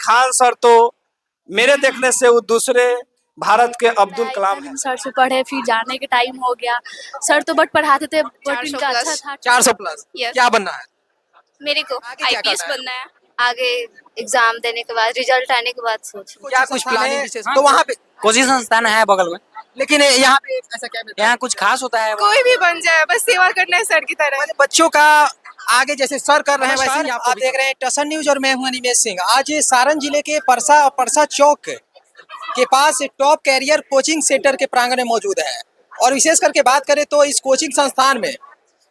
Khan sir तो मेरे देखने से वो दूसरे भारत के अब्दुल कलाम हैं। सर से पढ़े, फिर जाने के टाइम हो गया। सर तो बट पढ़ाते थे, बट 400 इनका अच्छा प्लस था। 400 प्लस Yes. क्या बनना है? मेरे को आगे क्या आईपीएस करना है? बनना है। आगे एग्जाम देने के बाद, रिजल्ट आने के बाद सोच। क्या कुछ प्लानिंग विशेष? हाँ, तो वहाँ पे कोचिंग संस्थान है बगल में। लेकिन यहाँ पे ऐसा क्या मिलता है? यहाँ कुछ खास होता है? कोई भी बन जाए, बस सेवा करना है सर की तरह। मैंने बच्चों का आगे जैसे सर कर रहे हैं वैसे नमस्कार, ही आप देख रहे हैं टसन न्यूज और मैं हूं अनिमेश सिंह। आज सारण जिले के परसा चौक के पास टॉप कैरियर कोचिंग सेंटर के प्रांगण में मौजूद है और विशेष करके बात करें तो इस कोचिंग संस्थान में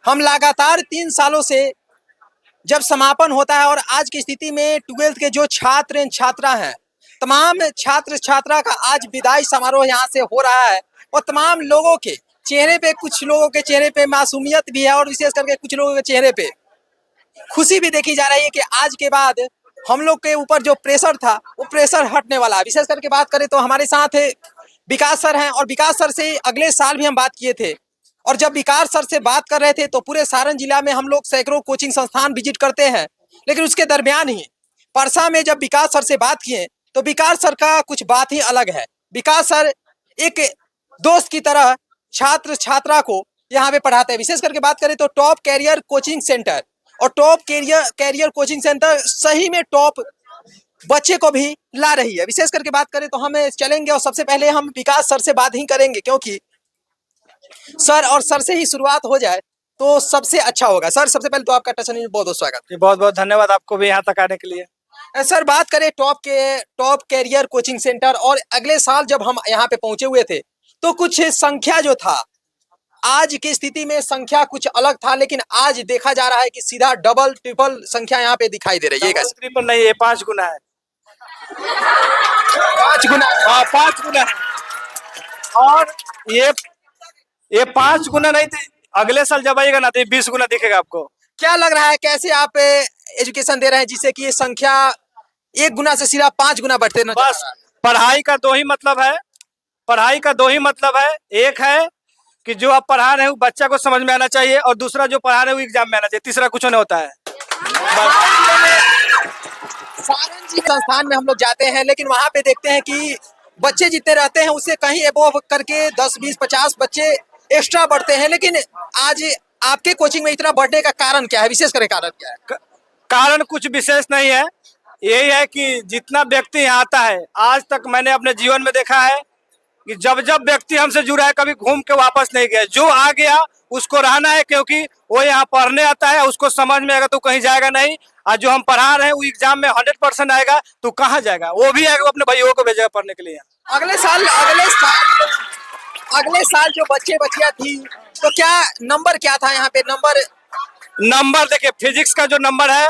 हम लगातार 3 सालों से जब समापन होता है और आज की स्थिति में 12th के जो छात्र छात्रा हैं, तमाम छात्र छात्रा का आज विदाई समारोह यहाँ से हो रहा है और तमाम लोगों के चेहरे पे, कुछ लोगों के चेहरे पे मासूमियत भी है और विशेष करके कुछ लोगों के चेहरे पे खुशी भी देखी जा रही है कि आज के बाद हम लोग के ऊपर जो प्रेशर था वो प्रेशर हटने वाला है। विशेष करके बात करें तो हमारे साथ विकास सर हैं और विकास सर से अगले साल भी हम बात किए थे और जब विकास सर से बात कर रहे थे तो पूरे सारण जिला में हम लोग सैकड़ों कोचिंग संस्थान विजिट करते हैं, लेकिन उसके दरमियान ही परसा में जब विकास सर से बात किए तो विकास सर का कुछ बात ही अलग है। विकास सर एक दोस्त की तरह छात्र छात्रा को यहाँ पे पढ़ाते हैं। विशेष करके बात करें तो टॉप कैरियर कोचिंग सेंटर और टॉप कैरियर कोचिंग सेंटर सही में टॉप बच्चे को भी ला रही है। विशेष करके बात करें तो हम चलेंगे और सबसे पहले हम विकास सर से बात ही करेंगे क्योंकि सर से ही शुरुआत हो जाए तो सबसे अच्छा होगा। सर सबसे पहले तो आपका टसन न्यूज में बहुत बहुत स्वागत। बहुत बहुत धन्यवाद आपको भी यहाँ तक आने के लिए। सर बात करें टॉप कैरियर कोचिंग सेंटर और अगले साल जब हम यहाँ पे पहुंचे हुए थे तो कुछ संख्या जो था, आज की स्थिति में संख्या कुछ अलग था, लेकिन आज देखा जा रहा है कि सीधा डबल ट्रिपल संख्या यहाँ पे दिखाई दे रही है। ट्रिपल नहीं, ये 5 गुना है। 5 गुना? हाँ 5 गुना है। और ये 5 गुना नहीं थे, अगले साल जब आएगा ना तो 20 गुना दिखेगा आपको। क्या लग रहा है कैसे आप एजुकेशन दे रहे हैं जिससे कि ये संख्या 1 गुना से सीधा 5 गुना बढ़ते नजर आ बस रहा है? पढ़ाई का दो ही मतलब है, पढ़ाई का दो ही मतलब है। एक है कि जो आप पढ़ा रहे हो बच्चा को समझ में आना चाहिए और दूसरा जो पढ़ा रहे हो एग्जाम में आना चाहिए, तीसरा कुछ नहीं होता है। सारण जी संस्थान में हम लोग जाते हैं लेकिन वहाँ पे देखते हैं कि बच्चे जितने रहते हैं उससे कहीं एबोव करके 10, 20, 50 बच्चे एक्स्ट्रा बढ़ते हैं, लेकिन आज आपके कोचिंग में इतना बढ़ने का कारण क्या है? विशेष कर कारण क्या है? कारण कुछ विशेष नहीं है, यही है कि जितना व्यक्ति यहाँ आता है, आज तक मैंने अपने जीवन में देखा है कि जब जब व्यक्ति हमसे जुड़ा है कभी घूम के वापस नहीं गया। जो आ गया उसको रहना है क्योंकि वो यहाँ पढ़ने आता है, उसको समझ में आएगा तो कहीं जाएगा नहीं। और जो हम पढ़ा रहे हैं वो एग्जाम में 100% आएगा तो कहाँ जाएगा, वो भी आएगा, अपने भाइयों को भेजेगा पढ़ने के लिए। अगले साल जो बच्चे बच्चियां थी तो क्या नंबर क्या था यहाँ पे? नंबर देखिए, फिजिक्स का जो नंबर है,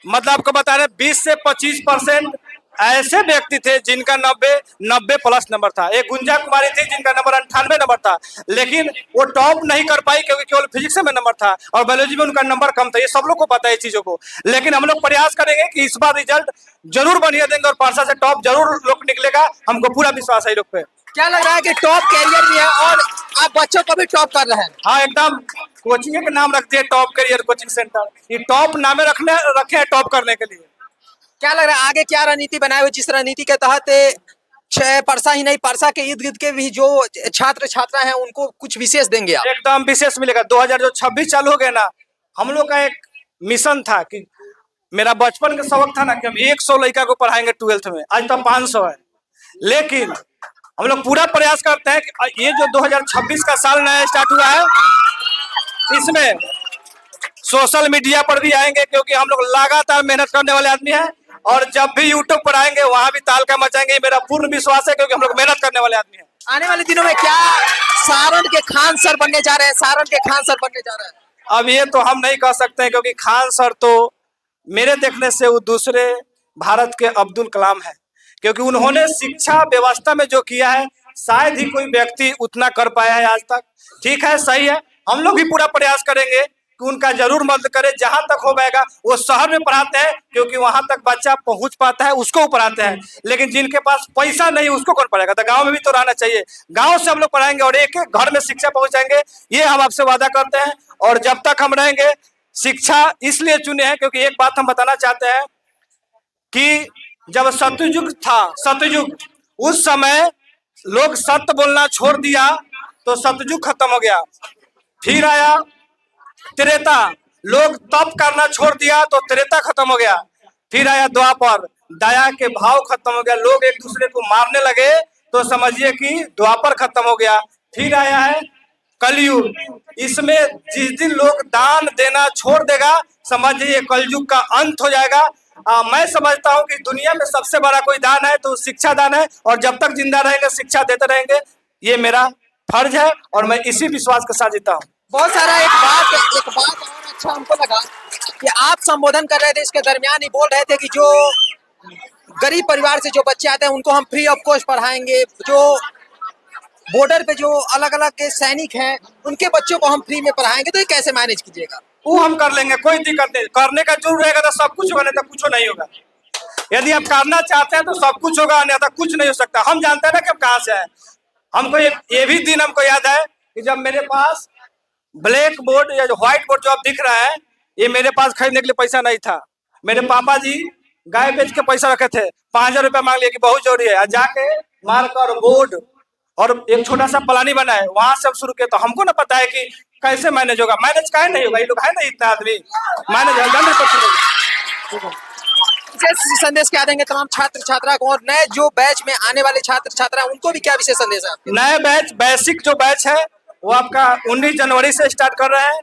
मतलब आपको बता रहे 20 से 25% ऐसे व्यक्ति थे जिनका 90 प्लस नंबर था। एक गुंजा कुमारी थी जिनका नंबर 98 नंबर था, लेकिन वो टॉप नहीं कर पाई क्योंकि केवल फिजिक्स में नंबर था और बायोलॉजी में उनका नंबर कम था। ये सब लोग को पता है चीजों को, लेकिन हम लोग प्रयास करेंगे कि इस बार रिजल्ट जरूर बढ़िया देंगे और परसा से टॉप जरूर लोग निकलेगा, हमको पूरा विश्वास है लोग पे। क्या लग रहा है कि टॉप कैरियर भी है और आप बच्चों को भी टॉप कर रहे हैं? हाँ एकदम, कोचिंग का नाम रखते हैं टॉप कैरियर कोचिंग सेंटर। ये टॉप नामे रखे हैं टॉप करने के लिए। क्या लग रहा है आगे क्या रणनीति बनाए हुए, जिस रणनीति के तहत परसा ही नहीं परसा के इर्द गिर्द के भी जो छात्र छात्रा हैं उनको कुछ विशेष देंगे आप? एकदम विशेष मिलेगा। 2026 चालू हो गया ना, हम लोग का एक मिशन था कि मेरा बचपन का शौक था ना कि हम 100 लड़का को पढ़ाएंगे 12th में, आज तो 500 है। लेकिन हम लोग पूरा प्रयास करते हैं कि ये जो 2026 का साल नया स्टार्ट हुआ है इसमें सोशल मीडिया पर भी आएंगे क्योंकि हम लोग लगातार मेहनत करने वाले आदमी हैं और जब भी यूट्यूब पर आएंगे वहां भी तालका मचाएंगे, मेरा पूर्ण विश्वास है क्योंकि हम लोग मेहनत करने वाले आदमी हैं। आने वाले दिनों में क्या सारण के खान सर बनने जा रहे हैं? सारण के खान सर बनने जा रहे हैं? अब ये तो हम नहीं कह सकते हैं क्योंकि खान सर तो मेरे देखने से वो दूसरे भारत के अब्दुल कलाम हैं, क्योंकि उन्होंने शिक्षा व्यवस्था में जो किया है शायद ही कोई व्यक्ति उतना कर पाया है आज तक। ठीक है, सही है, हम लोग भी पूरा प्रयास करेंगे कि उनका जरूर मदद करें। जहां तक हो पाएगा वो शहर में पढ़ाते हैं क्योंकि वहां तक बच्चा पहुंच पाता है, उसको पढ़ाते हैं, लेकिन जिनके पास पैसा नहीं उसको कौन पढ़ाएगा? तो गांव में भी तो रहना चाहिए, गांव से हम लोग पढ़ाएंगे और एक एक घर में शिक्षा पहुंचाएंगे, ये हम आपसे वादा करते हैं। और जब तक हम रहेंगे, शिक्षा इसलिए चुने हैं क्योंकि एक बात हम बताना चाहते हैं कि जब सतयुग था, सतयुग, उस समय लोग सत्य बोलना छोड़ दिया तो सतयुग खत्म हो गया। फिर आया त्रेता, लोग तप करना छोड़ दिया तो त्रेता खत्म हो गया। फिर आया द्वापर, दया के भाव खत्म हो गया, लोग एक दूसरे को मारने लगे तो समझिए कि द्वापर खत्म हो गया। फिर आया है कलयुग, इसमें जिस दिन लोग दान देना छोड़ देगा समझिए कलयुग का अंत हो जाएगा। मैं समझता हूँ कि दुनिया में सबसे बड़ा कोई दान है तो शिक्षा दान है, और जब तक जिंदा रहेंगे शिक्षा देते रहेंगे, ये मेरा फर्ज है और मैं इसी विश्वास के साथ जीता हूँ। बहुत सारा एक बात और अच्छा हमको लगा कि आप संबोधन कर रहे थे, इसके दरमियान ही बोल रहे थे कि जो गरीब परिवार से जो बच्चे आते हैं उनको हम फ्री ऑफ कॉस्ट पढ़ाएंगे, जो बॉर्डर पे जो अलग अलग के सैनिक हैं उनके बच्चों को हम फ्री में पढ़ाएंगे। तो ये कैसे मैनेज कीजिएगा? वो हम कर लेंगे, कोई दिक्कत नहीं। करने का जरूर रहेगा तो सब कुछ होगा, नहीं तो कुछ नहीं होगा। यदि आप करना चाहते हैं तो सब कुछ होगा, नहीं तो कुछ नहीं हो सकता। हम जानते हैं ना कि हम कहाँ से आए। हमको ये भी दिन हमको याद है कि जब मेरे पास ब्लैक बोर्ड या जो व्हाइट बोर्ड जो आप दिख रहा है, ये मेरे पास खरीदने के लिए पैसा नहीं था। मेरे पापा जी गाय बेच के पैसा रखे थे, 5000 रुपया मांग लिया कि बहुत जरूरी है, जाके मार्कर बोर्ड और एक छोटा सा प्लानी बना है, वहां से शुरू किया। तो हमको ना पता है कि कैसे मैनेज होगा। मैनेज काहे नहीं होगा, ये लोग है ना इतना आदमी, मैनेज 100% होगा। विशेष संदेश क्या देंगे तमाम छात्र छात्रा को, और नए जो बैच में आने वाले छात्र छात्रा उनको भी क्या विशेष संदेश है आपके? नए बैच, बेसिक जो बैच है वो आपका 19 जनवरी से स्टार्ट कर रहे हैं,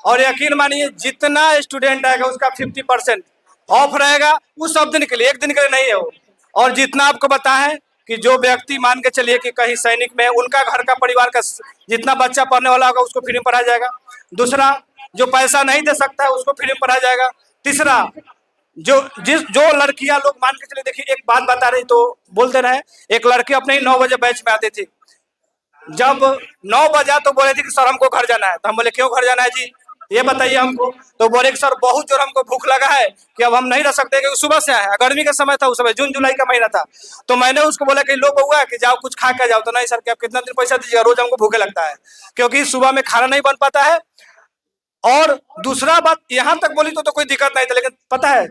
और यकीन मानिए जितना स्टूडेंट आएगा उसका 50% ऑफ रहेगा। उस सब दिन के लिए, एक दिन के लिए नहीं है वो। और जितना आपको बताएं कि जो व्यक्ति मान के चलिए कि कहीं सैनिक में, उनका घर का परिवार का जितना बच्चा पढ़ने वाला होगा उसको फ्री में पढ़ाया जाएगा। दूसरा, जो पैसा नहीं दे सकता है उसको फ्री में पढ़ाया जाएगा। तीसरा, जो लड़कियां लोग मान के चलिए, देखिए एक बात बता रही तो बोलते रहे, एक लड़की अपने ही 9 बजे बैच में आती थी। जब 9 बजा तो बोले थे कि सर हमको घर जाना है। तो हम बोले क्यों घर जाना है जी, ये बताइए हमको। तो बोले कि सर बहुत जोर हमको भूख लगा है कि अब हम नहीं रह सकते, क्योंकि सुबह से आए, गर्मी का समय था, उस समय जून जुलाई का महीना था। तो मैंने उसको बोला कि लो बउआ कि जाओ कुछ खा के जाओ। तो नहीं सर, कि आप कितना दिन पैसा दीजिएगा, रोज हमको भूखे लगता है, क्योंकि सुबह में खाना नहीं बन पाता है। और दूसरा बात यहाँ तक बोली तो कोई दिक्कत नहीं था, लेकिन पता है,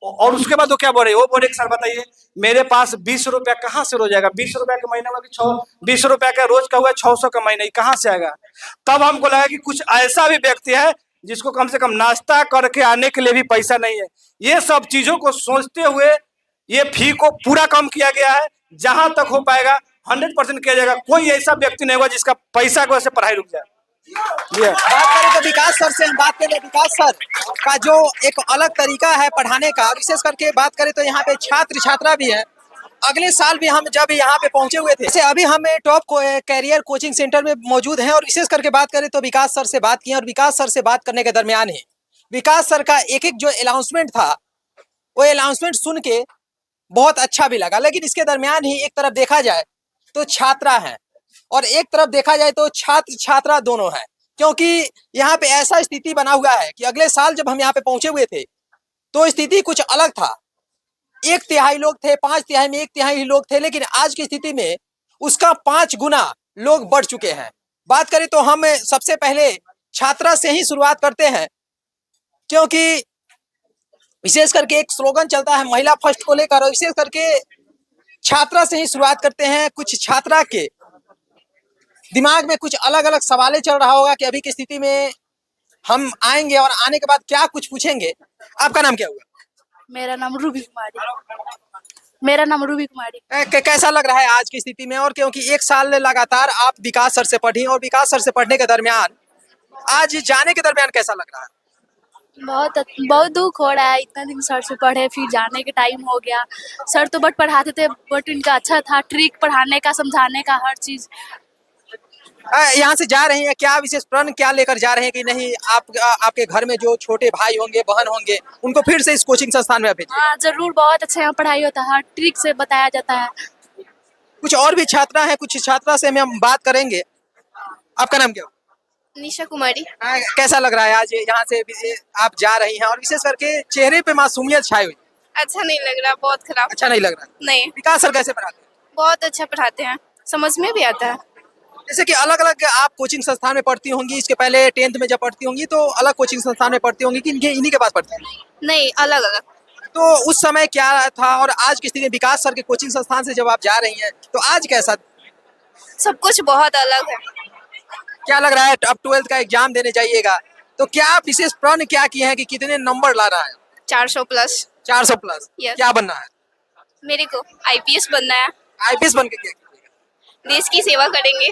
और उसके बाद वो क्या बोल रहे, वो बोले सर बताइए मेरे पास 20 रुपया कहाँ से रोज आएगा, 20 रुपया का महीना हुआ, 20 रुपया का रोज का हुआ, 600 का महीना, कहाँ से आएगा। तब हमको लगा कि कुछ ऐसा भी व्यक्ति है जिसको कम से कम नाश्ता करके आने के लिए भी पैसा नहीं है। ये सब चीजों को सोचते हुए ये फी को पूरा कम किया गया है। जहां तक हो पाएगा 100% किया जाएगा। कोई ऐसा व्यक्ति नहीं होगा जिसका पैसा की वजह से पढ़ाई रुक जाए। बात करें तो विकास सर से हम बात करें, विकास सर का जो एक अलग तरीका है पढ़ाने का, विशेष करके बात करें तो यहाँ पे छात्र छात्रा भी है। अगले साल भी हम जब यहाँ पे पहुंचे हुए थे, जैसे अभी हम टॉप कैरियर कोचिंग सेंटर में मौजूद हैं, और विशेष करके बात करें तो विकास सर से बात की, और विकास सर से बात करने के दरमियान ही विकास सर का एक एक जो अनाउंसमेंट था, वो अनाउंसमेंट सुन के बहुत अच्छा भी लगा। लेकिन इसके दरमियान ही एक तरफ देखा जाए तो छात्रा है और एक तरफ देखा जाए तो छात्र छात्रा दोनों हैं, क्योंकि यहाँ पे ऐसा स्थिति बना हुआ है कि अगले साल जब हम यहाँ पे पहुंचे हुए थे तो स्थिति कुछ अलग था। 1/3 लोग थे, 5/3 में 1/3 लोग थे, लेकिन आज की स्थिति में उसका 5 गुना लोग बढ़ चुके हैं। बात करें तो हम सबसे पहले छात्रा से ही शुरुआत करते हैं, क्योंकि विशेष करके एक स्लोगन चलता है महिला फर्स्ट को लेकर, और विशेष करके छात्रा से ही शुरुआत करते हैं। कुछ छात्रा के दिमाग में कुछ अलग अलग सवालें चल रहा होगा कि अभी की स्थिति में हम आएंगे और आने के बाद क्या कुछ पूछेंगे। आपका नाम क्या हुआ? मेरा नाम रूबी कुमारी। कैसा लग रहा है आज की स्थिति में? और क्योंकि 1 साल लगातार आप विकास सर से पढ़ी, और विकास सर से पढ़ने के दरमियान आज जाने के दरमियान कैसा लग रहा है? बहुत दुख हो रहा है। इतना दिन सर से पढ़े, फिर जाने के टाइम हो गया। सर तो बट पढ़ाते थे, बट इनका अच्छा था, ट्रिक पढ़ाने का, समझाने का, हर चीज। यहाँ से जा रही हैं, क्या विशेष प्रण क्या लेकर जा रहे हैं कि नहीं आपके घर में जो छोटे भाई होंगे, बहन होंगे, उनको फिर से इस कोचिंग संस्थान में भेजें? हाँ जरूर, बहुत अच्छा यहाँ पढ़ाई होता है, हर ट्रिक से बताया जाता है। कुछ और भी छात्रा हैं, कुछ छात्रा से हम बात करेंगे। आपका नाम क्या? निशा कुमारी। कैसा लग रहा है आज यहाँ से आप जा रही हैं, और विशेष करके चेहरे पे मासूमियत छाई हुई? अच्छा नहीं लग रहा, बहुत खराब। अच्छा नहीं लग रहा? नहीं। विकास सर कैसे पढ़ाते हैं? बहुत अच्छा पढ़ाते हैं, समझ में भी आता है। जैसे कि अलग अलग आप कोचिंग संस्थान में पढ़ती होंगी, इसके पहले 10th में जब पढ़ती होंगी तो अलग कोचिंग संस्थान में पढ़ती होंगी कि इन्हीं के पास पढ़ती हैं? नहीं, अलग अलग। तो उस समय क्या था और आज की स्थिति में विकास सर के कोचिंग संस्थान से जब आप जा रही हैं तो आज कैसा, सब कुछ बहुत अलग है। क्या लग रहा है? अब 12th का एग्जाम देने जाइएगा तो क्या विशेष प्रण क्या किए हैं कि कितने नंबर ला रहा है? 400 प्लस। 400 प्लस। Yes. क्या बनना है? मेरे को आईपीएस बनना है। आईपीएस बन के क्या कीजिएगा? देश की सेवा करेंगे।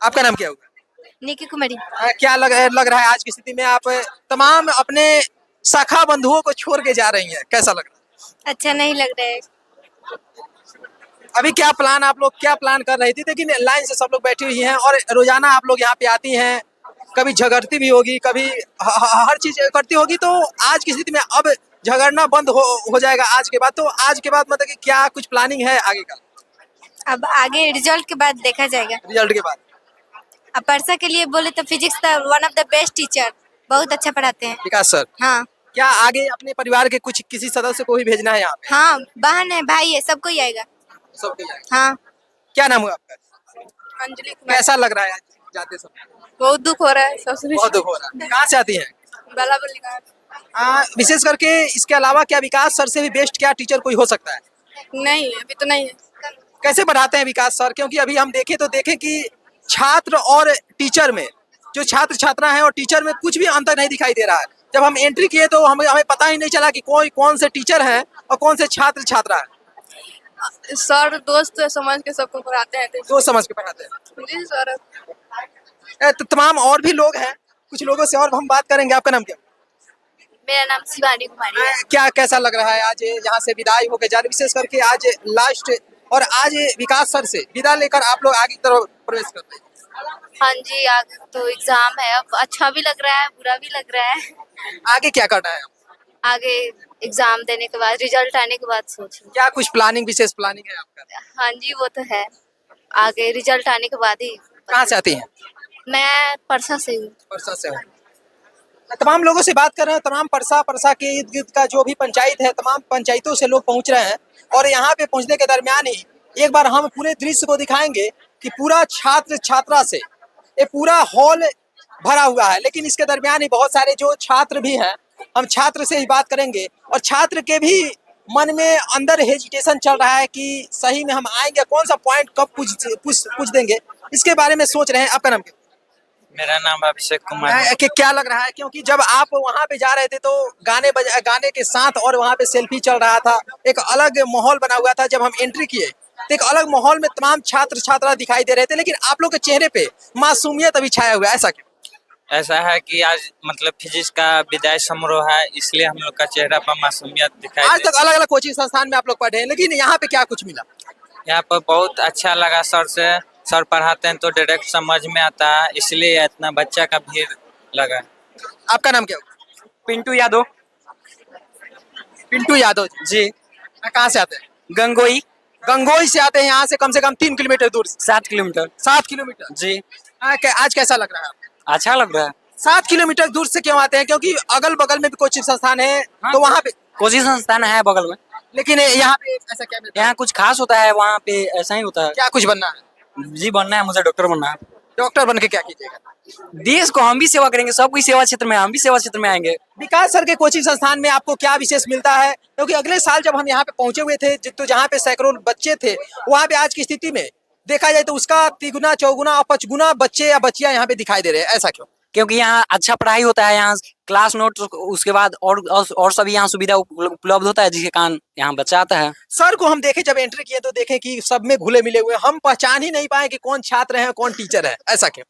आपका नाम क्या होगा? निकी कुमारी। क्या लग रहा है आज की स्थिति में आप तमाम अपने शाखा बंधुओं को छोड़ के जा रही हैं, कैसा लग रहा है? अच्छा नहीं लग रहा है। अभी क्या प्लान, आप लोग क्या प्लान कर रही थी? लेकिन लाइन से सब लोग बैठी हुई हैं और रोजाना आप लोग यहाँ पे आती हैं, कभी झगड़ती भी होगी, कभी हर चीज करती होगी, तो आज की स्थिति में अब झगड़ना बंद हो जाएगा आज के बाद, तो आज के बाद मतलब कि क्या कुछ प्लानिंग है आगे का? अब आगे रिजल्ट के बाद देखा जाएगा। रिजल्ट के बाद अब परसा के लिए बोले तो फिजिक्स का one of the best teacher, बहुत अच्छा पढ़ाते हैं। विकास सर, हाँ क्या आगे अपने परिवार के कुछ किसी सदस्य को भी भेजना है यहाँ पे? हाँ, बहन है, भाई है, सबको ही आएगा। सबको जाएगा। हाँ। क्या नाम हुआ आपका? अंजलि कुमार। कैसा लग रहा है आज जाते समय? बहुत दुख हो रहा है। बहुत दुख हो रहा है। कहाँ से आती हैं? बल्ला विशेष करके इसके अलावा क्या विकास सर से भी बेस्ट क्या टीचर कोई हो सकता है? नहीं, अभी तो नहीं है। कैसे पढ़ाते हैं विकास सर? क्योंकि अभी हम देखें कि छात्र और टीचर में, जो छात्र छात्रा है और टीचर में कुछ भी अंतर नहीं दिखाई दे रहा है। जब हम एंट्री किए तो हमें पता ही नहीं चला कि कौन से टीचर हैं और कौन से छात्र छात्रा है। सर दोस्त समझ के सबको पढ़ाते हैं। सोच समझ के पढ़ाते हैं। जी सर। तो तमाम और भी लोग हैं, कुछ लोगों से और हम बात करेंगे। आपका नाम क्या? मेरा नाम शिवानी कुमारी है। क्या कैसा लग रहा है आज यहाँ से विदाई होकर जा रही, विशेष करके आज लास्ट और आज विकास सर से विदा लेकर आप लोग आगे की तरफ प्रवेश कर रहे हैं? हाँ जी, आगे तो एग्जाम है। अब अच्छा भी लग रहा है, बुरा भी लग रहा है। आगे क्या करना है? आगे एग्जाम देने के बाद, रिजल्ट आने के बाद सोचेंगे। क्या कुछ प्लानिंग, विशेष प्लानिंग है आपका? हाँ जी, वो तो है। आगे रिजल्ट आने के बाद ही। कहाँ से आती हैं? मैं परसा से हूँ। परसा से हूँ। तमाम लोगों से बात कर रहे हैं, तमाम परसा के इर्द गिर्द का जो भी पंचायत है, तमाम पंचायतों से लोग पहुंच रहे हैं और यहाँ पे पहुंचने के दरमियान ही एक बार हम पूरे दृश्य को दिखाएंगे कि पूरा छात्र छात्रा से ये पूरा हॉल भरा हुआ है। लेकिन इसके दरमियान ही बहुत सारे जो छात्र भी हैं, हम छात्र से ही बात करेंगे और छात्र के भी मन में अंदर हेजिटेशन चल रहा है कि सही में हम आएंगे, कौन सा पॉइंट कब पूछ देंगे, इसके बारे में सोच रहे हैं। आपका नाम क्या? मेरा नाम अभिषेक कुमार है। कि क्या लग रहा है? क्योंकि जब आप वहाँ पे जा रहे थे तो गाने के साथ और वहाँ पे सेल्फी चल रहा था, एक अलग माहौल बना हुआ था। जब हम एंट्री किए तो एक अलग माहौल में तमाम छात्र छात्रा दिखाई दे रहे थे, लेकिन आप लोग के चेहरे पे मासूमियत अभी छाया हुआ है, ऐसा क्यों? ऐसा है कि आज मतलब फिजिक्स का विदाई समारोह है, इसलिए हम लोग का चेहरा पर मासूमियत दिखाई आज दे। तक अलग अलग कोचिंग संस्थान में आप लोग पढ़े हैं, लेकिन यहाँ पे क्या कुछ मिला? यहाँ पर बहुत अच्छा लगा सर से। सर पढ़ाते हैं तो डायरेक्ट समझ में आता है, इसलिए इतना बच्चा का भीड़ लगा। आपका नाम क्या होगा? पिंटू यादव। पिंटू यादव जी। कहाँ से आते हैं? गंगोई। गंगोई से आते हैं, यहाँ से कम 3 किलोमीटर दूर। 7 किलोमीटर। 7 किलोमीटर। जी। आज कैसा लग रहा है आपको? अच्छा लग रहा है। 7 किलोमीटर दूर से क्यों आते हैं? क्योंकि अगल बगल में भी कोचिंग संस्थान है। हाँ। तो वहाँ पे कोचिंग संस्थान है बगल में, लेकिन यहाँ पे ऐसा क्या मिलता है? यहाँ कुछ खास होता है, वहाँ पे ऐसा ही होता है। क्या कुछ बनना है? जी, बनना है मुझे, डॉक्टर बनना है। डॉक्टर बन के क्या कीजिएगा? देश को हम भी सेवा करेंगे, सबकी सेवा क्षेत्र में, हम भी सेवा क्षेत्र में आएंगे। विकास सर के कोचिंग संस्थान में आपको क्या विशेष मिलता है? क्योंकि अगले साल जब हम यहाँ पे पहुंचे हुए थे, तो जहाँ पे सैकड़ों बच्चे थे, वहाँ पे आज की स्थिति में देखा जाए तो उसका 3 4 और 5 बच्चे या बच्चियां यहाँ पे दिखाई दे रहे हैं, ऐसा क्यों? क्योंकि यहाँ अच्छा पढ़ाई होता है, यहाँ क्लास नोट, उसके बाद और सभी यहाँ सुविधा उपलब्ध होता है, जिसके कारण यहाँ बच्चा आता है। सर को हम देखे, जब एंट्री किए तो देखे कि सब में घुले मिले हुए, हम पहचान ही नहीं पाए कि कौन छात्र है कौन टीचर है, ऐसा क्यों?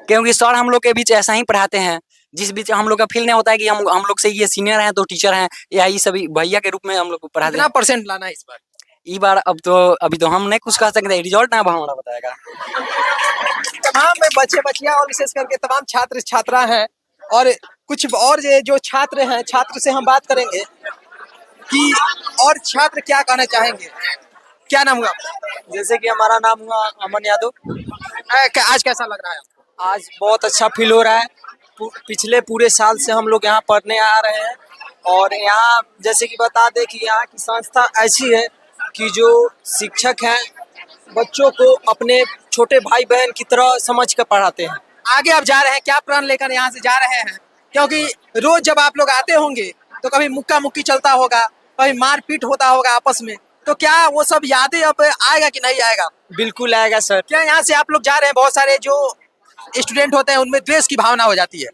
क्योंकि सर हम लोग के बीच ऐसा ही पढ़ाते हैं, जिस बीच हम लोग का फील नहीं होता है कि हम लोग से ये सीनियर हैं तो टीचर हैं, या ये सभी भैया के रूप में हम लोग को पढ़ाते हैं। % लाना है इस बार? इस बार अभी तो हम नहीं कुछ कह सकते, रिजल्ट ना हमारा बताएगा। तमाम बच्चे बच्चियां और विशेष करके तमाम छात्र छात्रा हैं और कुछ और जो छात्र हैं, छात्र से हम बात करेंगे कि और छात्र क्या कहना चाहेंगे। क्या नाम हुआ? जैसे कि हमारा नाम हुआ अमन यादव। आज कैसा लग रहा है? आज बहुत अच्छा फील हो रहा है। पिछले पूरे साल से हम लोग यहाँ पढ़ने आ रहे हैं और यहाँ जैसे कि बता दें कि यहाँ की संस्था ऐसी है कि जो शिक्षक हैं बच्चों को अपने छोटे भाई बहन की तरह समझ कर पढ़ाते हैं। आगे आप जा रहे हैं, क्या प्रण लेकर यहाँ से जा रहे हैं? क्योंकि रोज जब आप लोग आते होंगे तो कभी मुक्का मुक्की चलता होगा, कभी मारपीट होता होगा आपस में, तो क्या वो सब यादें अब आएगा कि नहीं आएगा? बिल्कुल आएगा सर। क्या यहाँ से आप लोग जा रहे हैं, बहुत सारे जो स्टूडेंट होते हैं उनमें द्वेष की भावना हो जाती है,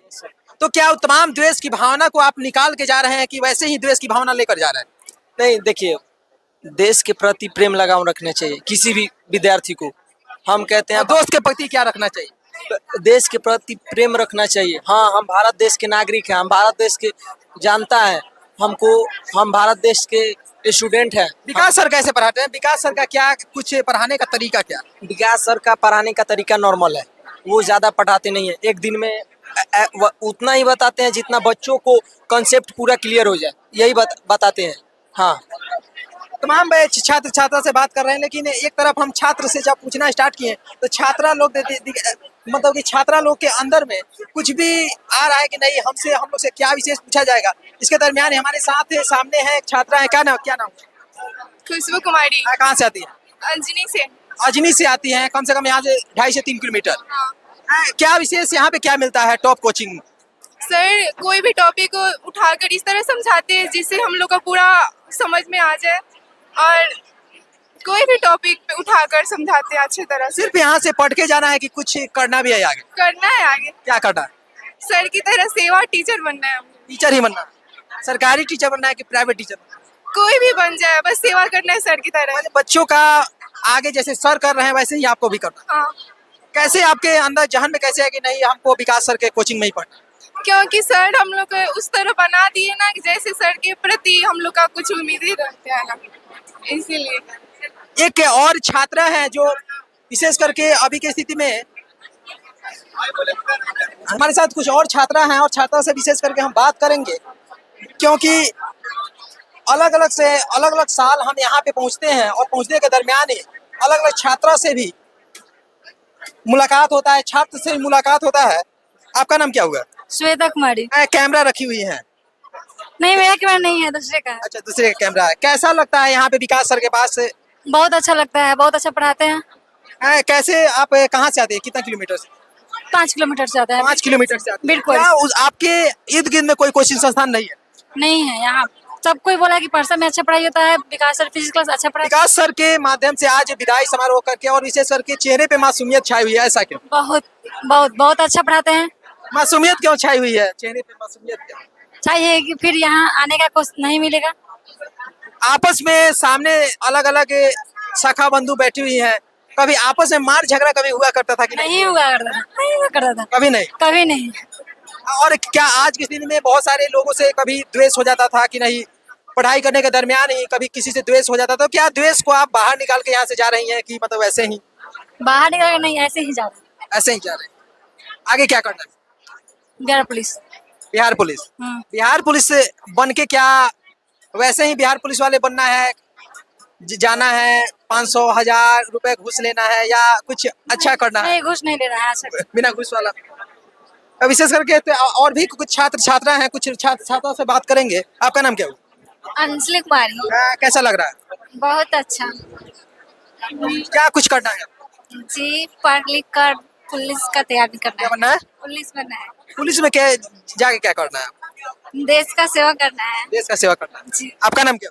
तो क्या वो तमाम द्वेष की भावना को आप निकाल के जा रहे हैं कि वैसे ही द्वेष की भावना लेकर जा रहे हैं? नहीं, देखिए, देश के प्रति प्रेम लगाव रखना चाहिए किसी भी विद्यार्थी को। हम कहते हैं और दोस्त के प्रति क्या रखना चाहिए? देश के प्रति प्रेम रखना चाहिए। हाँ, हम भारत देश के नागरिक हैं, हम भारत देश के जानता है हमको, हम भारत देश के स्टूडेंट हैं। विकास सर कैसे पढ़ाते हैं? विकास सर का क्या कुछ पढ़ाने का तरीका क्या? विकास सर का पढ़ाने का तरीका नॉर्मल है, वो ज़्यादा पढ़ाते नहीं है। एक दिन में उतना ही बताते हैं जितना बच्चों को कंसेप्ट पूरा क्लियर हो जाए, यही बताते हैं। हाँ, तमाम छात्र छात्रा से बात कर रहे हैं, लेकिन एक तरफ हम छात्र से जब पूछना स्टार्ट किए तो छात्रा लोग मतलब कि छात्रा लोग के अंदर में कुछ भी आ रहा है कि नहीं, हम लोग से क्या विशेष पूछा जाएगा। इसके दरमियान हमारे साथ सामने है एक छात्रा है, क्या नाम? खुशबू कुमारी। कहाँ से आती है? अंजनी से। अजनी से आती हैं, कम से कम यहाँ से 2.5 से 3 किलोमीटर। क्या विशेष यहाँ पे क्या मिलता है टॉप कोचिंग? सर कोई भी टॉपिक को उठाकर इस तरह समझाते हैं जिससे हम लोग का पूरा समझ में आ जाए, और कोई भी टॉपिक पे उठाकर समझाते हैं अच्छी तरह से। सिर्फ यहाँ से पढ़ के जाना है कि कुछ करना भी है आगे? करना है आगे। क्या करना है? सर की तरह सेवा टीचर बनना है। टीचर ही बनना? सरकारी टीचर बनना है कि प्राइवेट टीचर? कोई भी बन जाए, बस सेवा करना है सर की तरह। बच्चों का आगे जैसे सर कर रहे हैं वैसे ही आपको भी करना है। हाँ, कैसे आपके अंदर जहन में कैसे है कि नहीं हमको विकास सर के कोचिंग में ही पढ़ना? क्योंकि सर हम लोग को उस तरह बना दिए ना कि जैसे सर के प्रति हम लोग का कुछ उम्मीद ही रखते हैं ना, इसीलिए। एक और छात्रा है जो विशेष करके अभी की स्थिति में हमारे साथ कुछ और छात्रा हैं, और छात्रा से विशेष करके हम बात करेंगे, क्योंकि अलग अलग साल हम यहाँ पे पहुँचते हैं, और पहुँचने के दरमियान ही अलग अलग छात्रा से भी मुलाकात होता है, छात्र से भी मुलाकात होता है। आपका नाम क्या हुआ? श्वेता कुमारी। कैमरा रखी हुई है? नहीं, मेरा कैमरा नहीं है, दूसरे का है। अच्छा, दूसरे का कैमरा है। कैसा लगता है यहाँ पे विकास सर के पास? बहुत अच्छा लगता है, बहुत अच्छा पढ़ाते हैं। कैसे आप कहाँ से आते हैं, कितना किलोमीटर से? 5 किलोमीटर से आता है। 5 किलोमीटर से आते हैं। बिल्कुल। क्या आपके इर्द गिर्द में कोई कोचिंग संस्थान नहीं है? नहीं है यहाँ, सब कोई बोला कि परसा में अच्छा पढ़ाई होता है, विकास सर फिजिक्स क्लास अच्छा पढ़ाई। विकास सर के माध्यम से आज विदाई समारोह करके और विशेष करके चेहरे पे मासूमियत छाई हुई है, ऐसा क्यों? बहुत बहुत बहुत अच्छा पढ़ाते हैं। मासूमियत क्यों छाई हुई है चेहरे पे, मासूमियत क्यों? चाहिए कि फिर यहाँ आने का कुछ नहीं मिलेगा। आपस में सामने अलग अलग शाखा बंधु बैठी हुई हैं, कभी आपस में मार झगड़ा कभी हुआ करता था कि नहीं हुआ करता था। कभी नहीं? कभी नहीं। और क्या आज की स्थिति में बहुत सारे लोगों से कभी द्वेष हो जाता था कि नहीं, पढ़ाई करने के दरमियान ही कभी किसी से द्वेष हो जाता, तो क्या द्वेष को आप बाहर निकाल के यहाँ से जा रही हैं कि मतलब ऐसे ही? बाहर निकल नहीं, ऐसे ही जा रहे। ऐसे ही जा रहे हैं। आगे क्या करना है? Bihar police. Bihar police? Bihar police से बन के क्या वैसे ही बिहार पुलिस वाले बनना है, जाना है, 500,000 रुपए घूस लेना है, या कुछ अच्छा करना है? नहीं, घूस नहीं लेना है सर। बिना घूस वाला? विशेष करके तो और भी कुछ छात्र छात्रा हैं, कुछ छात्र छात्रा से बात करेंगे। आपका नाम क्या हुआ? अंजलि कुमारी। कैसा लग रहा है? बहुत अच्छा क्या कुछ करना है? जी, पढ़ लिख कर पुलिस का तैयारी करना क्या है। बनना है? पुलिस बनना है। पुलिस में क्या जाके क्या करना है? देश का सेवा करना है। देश का सेवा करना है। जी। आपका नाम क्या?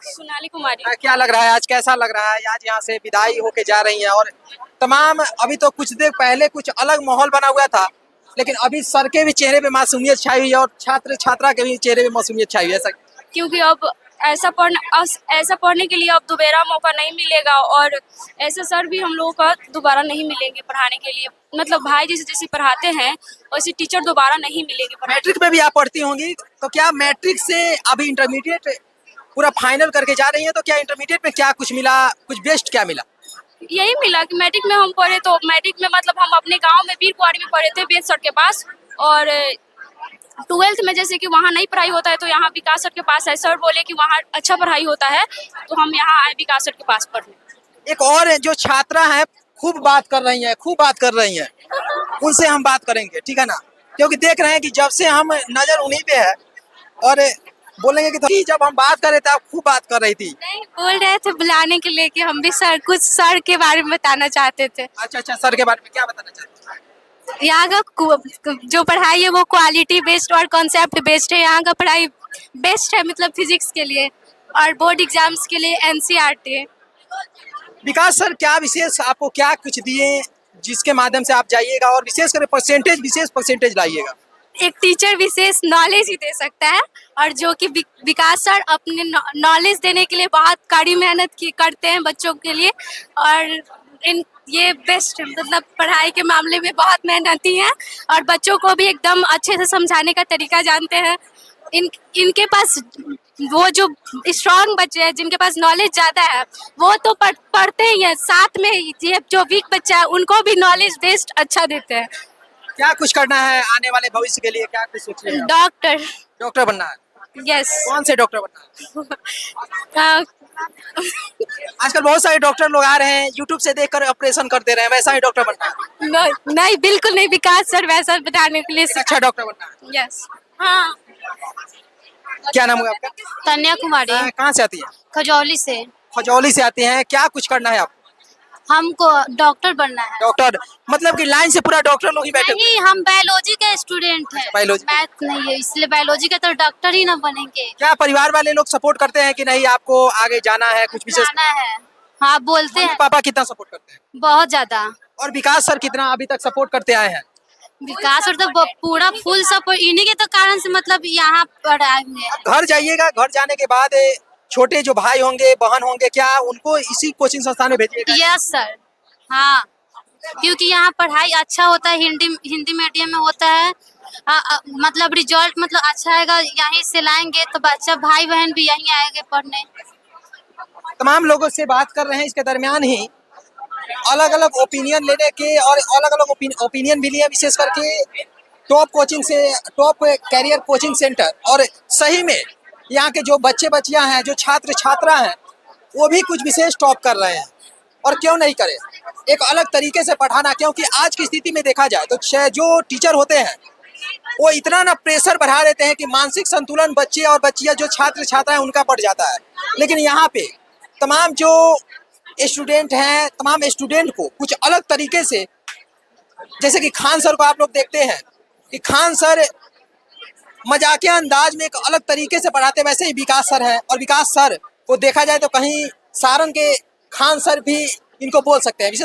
सोनाली कुमारी। क्या लग रहा है आज, कैसा लग रहा है आज यहाँ से विदाई होके जा रही हैं? और तमाम अभी तो कुछ देर पहले कुछ अलग माहौल बना हुआ था, लेकिन अभी सर के भी चेहरे पे मासूमियत छाई हुई है और छात्र छात्रा के भी चेहरे पे मासूमियत छाई हुई है, ऐसा? क्योंकि अब ऐसा पढ़ने के लिए अब दोबारा मौका नहीं मिलेगा, और ऐसे सर भी हम लोगों का दोबारा नहीं मिलेंगे पढ़ाने के लिए। मतलब भाई जैसे पढ़ाते हैं वैसे टीचर दोबारा नहीं मिलेंगे। मैट्रिक में भी आप पढ़ती होंगी, तो क्या मैट्रिक से अभी इंटरमीडिएट पूरा फाइनल करके जा रही है, तो क्या इंटरमीडिएट में क्या कुछ मिला, कुछ बेस्ट क्या मिला? यही मिला कि मैट्रिक में हम पढ़े, तो मैट्रिक में मतलब हम अपने गांव में वीर कुआरी में पढ़े थे, वेद सर के पास। और 12th में जैसे कि वहाँ नहीं पढ़ाई होता है तो यहाँ विकास सर के पास है। सर बोले कि वहाँ अच्छा पढ़ाई होता है, तो हम यहाँ आए विकास सर के पास पढ़ने। एक और जो छात्रा है खूब बात कर रही हैं, उनसे हम बात करेंगे, ठीक है ना? क्योंकि देख रहे हैं कि जब से हम नजर उन्हीं पे है, और बोलेंगे कि जब हम बात कर रहे थे आप खूब बात कर रही थी। नहीं, बोल रहे थे बुलाने के लिए कि हम भी कुछ सर के बारे में बताना चाहते थे। अच्छा, सर के बारे में क्या बताना चाहते हैं? यहाँ का जो पढ़ाई है वो क्वालिटी बेस्ड और कॉन्सेप्ट बेस्ड है। यहाँ का पढ़ाई बेस्ट है मतलब फिजिक्स के लिए और बोर्ड एग्जाम्स के लिए एनसीईआरटी। विकास सर क्या विशेष आपको क्या कुछ दिए जिसके माध्यम से आप जाइएगा और विशेष कर विशेष परसेंटेज लाइएगा? एक टीचर विशेष नॉलेज ही दे सकता है और जो कि विकास सर अपने नॉलेज देने के लिए बहुत कड़ी मेहनत करते हैं बच्चों के लिए और ये बेस्ट है मतलब पढ़ाई के मामले में बहुत मेहनती हैं और बच्चों को भी एकदम अच्छे से समझाने का तरीका जानते हैं। इनके पास वो जो स्ट्रांग बच्चे हैं जिनके पास नॉलेज ज़्यादा है वो तो पढ़ते ही हैं, साथ में ये जो वीक बच्चा है उनको भी नॉलेज बेस्ड अच्छा देते हैं। क्या कुछ करना है आने वाले भविष्य के लिए, क्या कुछ सोच रहे हैं? डॉक्टर बनना है। यस। कौन से डॉक्टर बनना है? आजकल बहुत सारे डॉक्टर लोग आ रहे हैं यूट्यूब से देखकर ऑपरेशन कर दे रहे हैं, वैसा ही डॉक्टर बनना है? नहीं बिल्कुल नहीं, विकास सर वैसा बताने के लिए अच्छा डॉक्टर बनना है। यस। हाँ। क्या नाम है आपका? तन्या कुमारी। कहाँ से आती है? खजौली से। खजौली से आते हैं, क्या कुछ करना है आपको? हमको डॉक्टर बनना है। डॉक्टर मतलब कि लाइन से पूरा डॉक्टर लोग ही बैठे हुए हैं? नहीं, हम बायोलॉजी के स्टूडेंट हैं। बायोलॉजी? मैथ नहीं है इसलिए बायोलॉजी के तो डॉक्टर ही ना बनेंगे। क्या परिवार वाले लोग सपोर्ट करते हैं कि नहीं आपको आगे जाना है कुछ विशेष? जाना है। हाँ बोलते हैं। पापा कितना सपोर्ट करते हैं? बहुत ज्यादा। और विकास सर कितना अभी तक सपोर्ट करते आए हैं? विकास और तो पूरा फुल सपोर्ट, इन्हीं के तो कारण से मतलब यहाँ पर आए हुए हैं। घर जाइएगा, घर जाने के बाद छोटे जो भाई होंगे बहन होंगे क्या उनको इसी कोचिंग संस्थान में भेजिएगा? Yes sir. हाँ क्योंकि यहाँ पढ़ाई अच्छा होता है, हिंदी मीडियम में होता है। मतलब रिजल्ट मतलब अच्छा आएगा, यहीं से लाएंगे तो बच्चा भाई बहन भी यहीं आएंगे पढ़ने। तमाम लोगों से बात कर रहे हैं, इसके दरमियान ही अलग अलग ओपिनियन लेने के और अलग अलग ओपिनियन भी लिए, विशेष करके टॉप कैरियर कोचिंग सेंटर। और सही में यहाँ के जो बच्चे बच्चियाँ हैं, जो छात्र छात्रा हैं, वो भी कुछ विशेष टॉप कर रहे हैं। और क्यों नहीं करें, एक अलग तरीके से पढ़ाना, क्योंकि आज की स्थिति में देखा जाए तो जो टीचर होते हैं वो इतना ना प्रेशर बढ़ा देते हैं कि मानसिक संतुलन बच्चे और बच्चियाँ जो छात्र छात्राएं उनका बढ़ जाता है। लेकिन यहाँ पे तमाम जो स्टूडेंट हैं, तमाम स्टूडेंट को कुछ अलग तरीके से, जैसे कि खान सर को आप लोग देखते हैं कि खान सर मजाकिया अंदाज में एक अलग तरीके से पढ़ाते, वैसे ही विकास सर हैं। और विकास सर को देखा जाए तो कहीं सारंग के खान सर भी इनको बोल सकते हैं।